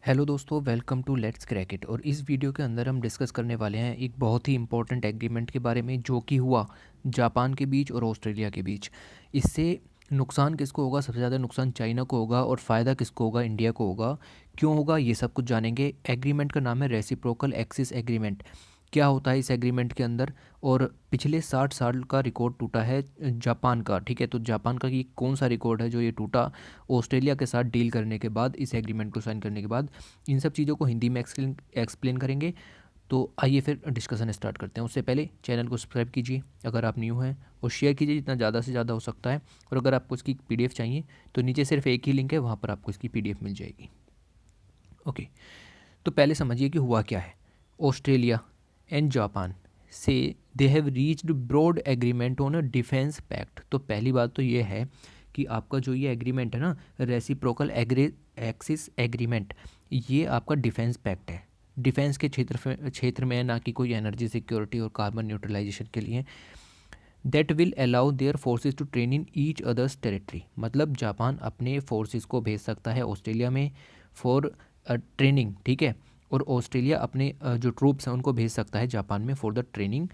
Hello दोस्तों, welcome to let's crack it. और इस वीडियो के अंदर हम डिस्कस करने वाले हैं एक बहुत ही इंपॉर्टेंट एग्रीमेंट के बारे में जो कि हुआ जापान के बीच और ऑस्ट्रेलिया के बीच। इससे नुकसान किसको होगा? सबसे ज़्यादा नुकसान चाइना को होगा और फ़ायदा किसको होगा? इंडिया को होगा। क्यों होगा ये सब कुछ जानेंगे। एग्रीमेंट का नाम है रेसिप्रोकल एक्सिस एग्रीमेंट। क्या होता है इस एग्रीमेंट के अंदर? और पिछले 60 साल का रिकॉर्ड टूटा है जापान का। ठीक है, तो जापान का ये कौन सा रिकॉर्ड है जो ये टूटा ऑस्ट्रेलिया के साथ डील करने के बाद, इस एग्रीमेंट को साइन करने के बाद? इन सब चीज़ों को हिंदी में एक्सप्लेन करेंगे। तो आइए फिर डिस्कशन स्टार्ट करते हैं। उससे पहले चैनल को सब्सक्राइब कीजिए अगर आप न्यू हैं, और शेयर कीजिए जितना ज़्यादा से ज़्यादा हो सकता है। और अगर आपको इसकी पीडीएफ चाहिए तो नीचे सिर्फ एक ही लिंक है, वहाँ पर आपको इसकी पीडीएफ मिल जाएगी। ओके, तो पहले समझिए कि हुआ क्या है। ऑस्ट्रेलिया एंड जापान से they have reached broad agreement on a defence pact. तो पहली बात तो ये है कि आपका जो ये एग्रीमेंट है ना, रेसिप्रोकल एक्सिस एग्रीमेंट, ये आपका डिफेंस पैक्ट है। डिफेंस के क्षेत्र में है, ना कि कोई एनर्जी सिक्योरिटी और कार्बन न्यूट्रलाइजेशन के लिए। That will allow their forces to train in each others territory. मतलब जापान अपने फोर्सेज को भेज सकता है ऑस्ट्रेलिया में फॉर ट्रेनिंग, ठीक है। और ऑस्ट्रेलिया अपने जो ट्रूप्स हैं उनको भेज सकता है जापान में for the training,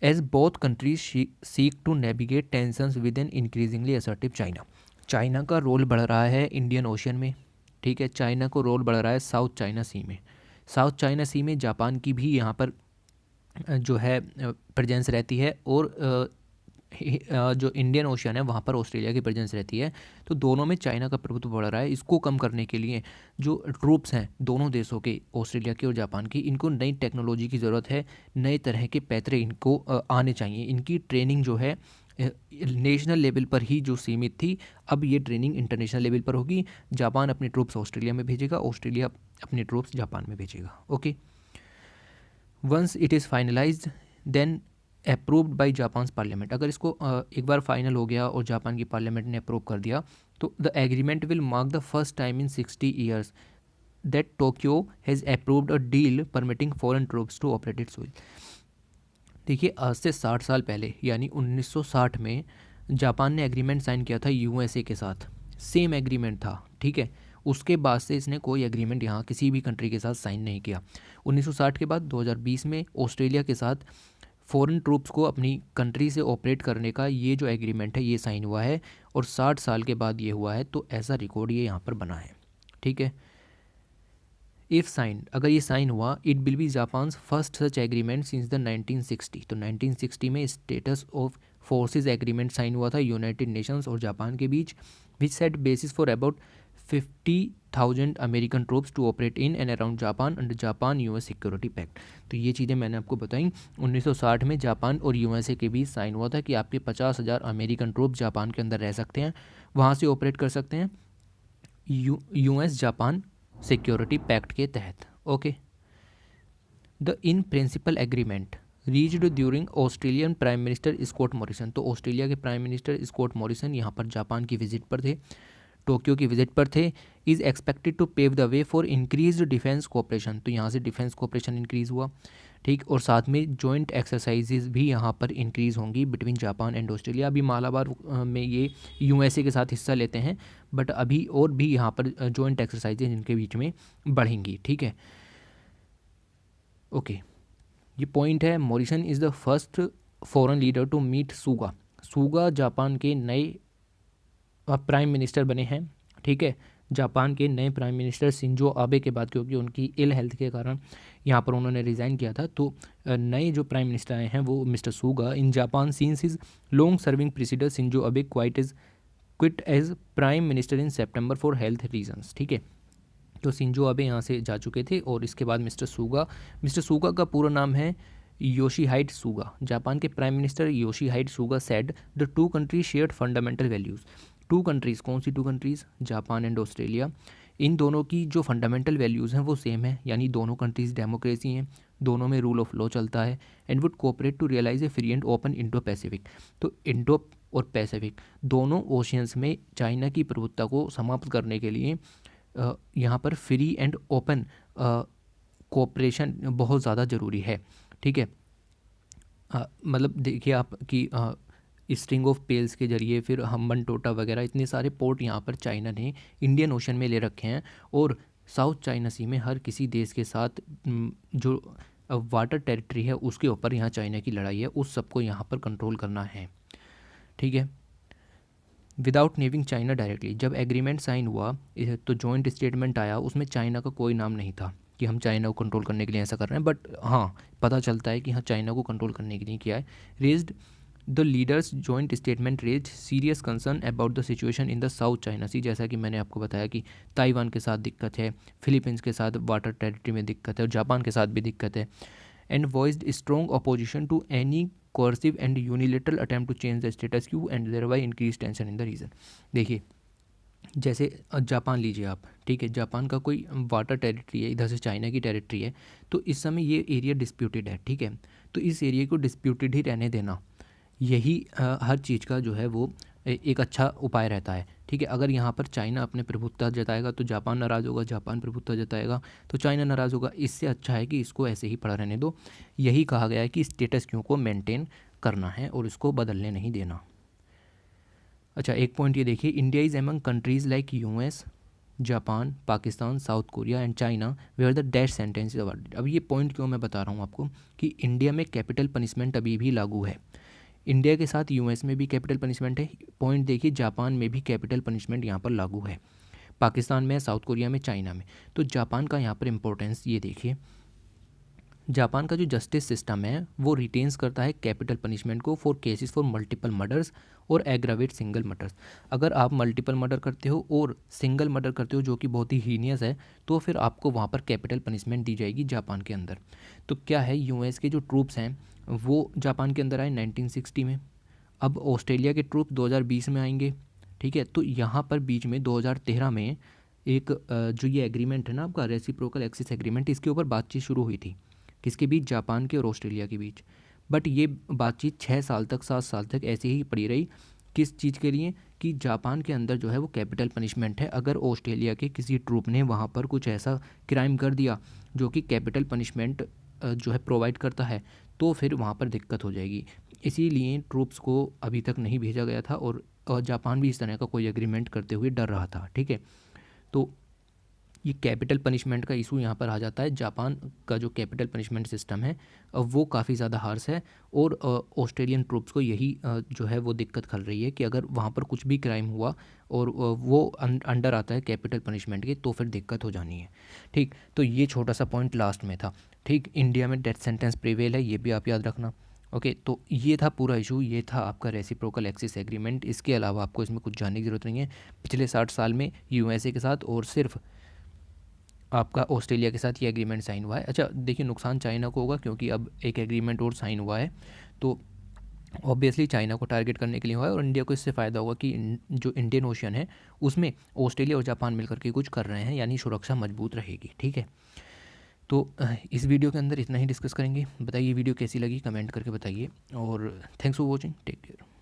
as both countries seek to navigate tensions with an increasingly assertive China. China का रोल बढ़ रहा है इंडियन ओशन में, ठीक है। चाइना को रोल बढ़ रहा है साउथ चाइना सी में। साउथ चाइना सी में जापान की भी यहाँ पर जो है प्रेजेंस रहती है, और जो इंडियन ओशन है वहाँ पर ऑस्ट्रेलिया की प्रेजेंस रहती है। तो दोनों में चाइना का प्रभुत्व बढ़ रहा है। इसको कम करने के लिए जो ट्रूप्स हैं दोनों देशों के, ऑस्ट्रेलिया के और जापान की, इनको नई टेक्नोलॉजी की ज़रूरत है। नए तरह के पैतरे इनको आने चाहिए। इनकी ट्रेनिंग जो है नेशनल लेवल पर ही जो सीमित थी, अब ये ट्रेनिंग इंटरनेशनल लेवल पर होगी। जापान अपने ट्रूप्स ऑस्ट्रेलिया में भेजेगा, ऑस्ट्रेलिया अपने ट्रूप्स जापान में भेजेगा। Okay, once it is finalised then approved by Japan parliament. अगर इसको एक बार फाइनल हो गया और जापान की पार्लियामेंट ने अप्रूव कर दिया, तो the agreement will mark the first time in 60 years that Tokyo has approved a deal permitting foreign troops to operate it soil. देखिए, आज से 60 साल पहले यानी 1960 में जापान ने एग्रीमेंट साइन किया था यूएसए के साथ। सेम एग्रीमेंट था, ठीक है। उसके बाद से इसने कोई एग्रीमेंट यहाँ किसी भी कंट्री के साथ साइन नहीं किया। 1960 के बाद 2020 में ऑस्ट्रेलिया के साथ फॉरेन ट्रूप्स को अपनी कंट्री से ऑपरेट करने का ये जो एग्रीमेंट है ये साइन हुआ है, और 60 साल के बाद ये हुआ है। तो ऐसा रिकॉर्ड ये यहाँ पर बना है, ठीक है। इफ़ साइन, अगर ये साइन हुआ, it will be Japan first such agreement since the 1960। तो 1960 में status of forces agreement sign हुआ था यूनाइटेड नेशंस और जापान के बीच, which set basis for about 50,000 American troops to operate in and around Japan under Japan US security pact. तो ये चीज़ें मैंने आपको बताई। 1960 में जापान और यूएसए के बीच साइन हुआ था कि आपके 50,000 अमेरिकन ट्रूप जापान के अंदर रह सकते हैं, वहाँ से ऑपरेट कर सकते हैं यूएस जापान सिक्योरिटी पैक्ट के तहत। Okay, the in principle agreement reached during Australian prime minister Scott Morrison. तो ऑस्ट्रेलिया के प्राइम मिनिस्टर स्कॉट मॉरिसन यहाँ पर जापान की विजिट पर थे, टोक्यो की विजिट पर थे। Is expected to pave the way for increase defence cooperation. तो यहाँ से डिफेंस कोऑपरेशन इंक्रीज़ हुआ, ठीक। और साथ में जॉइंट एक्सरसाइजेज भी यहाँ पर इंक्रीज़ होंगी बिटवीन जापान एंड ऑस्ट्रेलिया। अभी मालाबार में ये यूएसए के साथ हिस्सा लेते हैं, बट अभी और भी यहाँ पर जॉइंट एक्सरसाइजेज इनके बीच में बढ़ेंगी, ठीक है। ओके, ये पॉइंट है। Morrison is the first foreign leader to meet Suga. Suga Japan के नए प्राइम मिनिस्टर बने हैं, ठीक है। जापान के नए प्राइम मिनिस्टर शिंजो आबे के बाद, क्योंकि उनकी इल हेल्थ के कारण यहाँ पर उन्होंने रिज़ाइन किया था, तो नए जो प्राइम मिनिस्टर आए हैं वो mister Suga. In Japan since his long serving president Shinzo Abe quit as prime minister in September for health reasons, ठीक है। तो शिंजो आबे यहाँ से जा चुके थे, और इसके बाद मिस्टर सुगा का पूरा नाम है योशीहाइड सुगा। जापान के prime minister Yoshihide Suga said the two countries shared fundamental values. Two countries, कौन सी two countries? Japan and Australia. इन दोनों की जो फंडामेंटल वैल्यूज़ हैं वो सेम है, यानी दोनों कंट्रीज़ डेमोक्रेसी हैं, दोनों में रूल ऑफ लॉ चलता है, and would cooperate to realise a free and open Indo Pacific. तो इंडो और पैसिफिक दोनों ओशियंस में चाइना की प्रभुत्ता को समाप्त करने के लिए यहाँ पर फ्री एंड ओपन कोऑपरेशन बहुत ज़्यादा ज़रूरी है, ठीक है। मतलब देखिए आप कि स्ट्रिंग ऑफ पेल्स के जरिए, फिर हम्बन टोटा वगैरह, इतने सारे पोर्ट यहाँ पर चाइना ने इंडियन ओशन में ले रखे हैं, और साउथ चाइना सी में हर किसी देश के साथ जो वाटर टेरिटरी है उसके ऊपर यहाँ चाइना की लड़ाई है, उस सबको यहाँ पर कंट्रोल करना है। ठीक है, विदाउट नेमिंग चाइना डायरेक्टली। जब एग्रीमेंट साइन हुआ तो जॉइंट स्टेटमेंट आया, उसमें चाइना का कोई नाम नहीं था कि हम चाइना को कंट्रोल करने के लिए ऐसा कर रहे हैं, बट हाँ पता चलता है कि हाँ चाइना को कंट्रोल करने के लिए किया है। Raised the leaders joint statement raise serious concern about the situation in the South China Sea. जैसा कि मैंने आपको बताया कि ताइवान के साथ दिक्कत है, फिलीपींस के साथ वाटर टेरिटरी में दिक्कत है और जापान के साथ भी दिक्कत है। And voiced strong opposition to any coercive and unilateral attempt to change the status quo and thereby increase tension in the region। देखिए जैसे जापान लीजिए आप, ठीक है, जापान का कोई वाटर टेरिटरी है, इधर से चाइना की टेरिटरी है, तो इस समय ये एरिया डिस्प्यूटेड है, ठीक है, तो इस एरिया को डिस्प्यूटेड ही रहने देना, यही हर चीज़ का जो है वो एक अच्छा उपाय रहता है। ठीक है, अगर यहाँ पर चाइना अपने प्रभुत्व जताएगा तो जापान नाराज़ होगा, जापान प्रभुत्व जताएगा तो चाइना नाराज़ होगा। इससे अच्छा है कि इसको ऐसे ही पड़ा रहने दो। यही कहा गया है कि स्टेटस क्यू को मेंटेन करना है और इसको बदलने नहीं देना। अच्छा, एक पॉइंट ये देखिए, India is among countries like US, Japan, Pakistan, South Korea and China where the death sentence is avoided. अब ये पॉइंट क्यों मैं बता रहा हूँ आपको कि इंडिया में कैपिटल पनिशमेंट अभी भी लागू है। इंडिया के साथ यूएस में भी कैपिटल पनिशमेंट है। पॉइंट देखिए, जापान में भी कैपिटल पनिशमेंट यहाँ पर लागू है, पाकिस्तान में, साउथ कोरिया में, चाइना में। तो जापान का यहाँ पर इंपॉर्टेंस ये देखिए, जापान का जो जस्टिस सिस्टम है वो रिटेन्स करता है कैपिटल पनिशमेंट को for cases for multiple murders और एग्रावेट सिंगल मर्डर्स। अगर आप मल्टीपल मर्डर करते हो और सिंगल मर्डर करते हो जो कि बहुत ही हीनियस है, तो फिर आपको वहाँ पर कैपिटल पनिशमेंट दी जाएगी जापान के अंदर। तो क्या है, यूएस के जो ट्रूप्स हैं वो जापान के अंदर आए 1960 में, अब ऑस्ट्रेलिया के ट्रूप 2020 में आएंगे। ठीक है, तो यहाँ पर बीच में 2013 में एक जो ये एग्रीमेंट है ना आपका, रेसिप्रोकल एक्सेस एग्रीमेंट, इसके ऊपर बातचीत शुरू हुई थी। किसके बीच? जापान के और ऑस्ट्रेलिया के बीच। बट ये बातचीत 6 साल तक, 7 साल तक ऐसे ही पड़ी रही। किस चीज़ के लिए? कि जापान के अंदर जो है वो कैपिटल पनिशमेंट है, अगर ऑस्ट्रेलिया के किसी ट्रूप ने वहाँ पर कुछ ऐसा क्राइम कर दिया जो कि कैपिटल पनिशमेंट जो है प्रोवाइड करता है, तो फिर वहाँ पर दिक्कत हो जाएगी। इसीलिए ट्रूप्स को अभी तक नहीं भेजा गया था और जापान भी इस तरह का कोई एग्रीमेंट करते हुए डर रहा था। ठीक है, तो ये कैपिटल पनिशमेंट का इशू यहाँ पर आ जाता है। जापान का जो कैपिटल पनिशमेंट सिस्टम है वो काफ़ी ज़्यादा हार्श है और ऑस्ट्रेलियन ट्रूप्स को यही जो है वो दिक्कत खल रही है कि अगर वहाँ पर कुछ भी क्राइम हुआ और वो अंडर आता है कैपिटल पनिशमेंट के, तो फिर दिक्कत हो जानी है। ठीक, तो ये छोटा सा पॉइंट लास्ट में था। ठीक, इंडिया में डेथ सेंटेंस प्रिवेल है, ये भी आप याद रखना। ओके, तो ये था पूरा इशू, ये था आपका रेसिप्रोकल एक्सेस एग्रीमेंट। इसके अलावा आपको इसमें कुछ जानने की ज़रूरत नहीं है। पिछले 60 साल में यूएसए के साथ और सिर्फ आपका ऑस्ट्रेलिया के साथ ये एग्रीमेंट साइन हुआ है। अच्छा देखिए, नुकसान चाइना को होगा क्योंकि अब एक एग्रीमेंट और साइन हुआ है, तो ऑब्वियसली चाइना को टारगेट करने के लिए हुआ है और इंडिया को इससे फ़ायदा होगा कि जो इंडियन ओशियन है उसमें ऑस्ट्रेलिया और जापान मिलकर के कुछ कर रहे हैं, यानी सुरक्षा मजबूत रहेगी। ठीक है, तो इस वीडियो के अंदर इतना ही डिस्कस करेंगे। बताइए वीडियो कैसी लगी, कमेंट करके बताइए और thanks for watching, take care.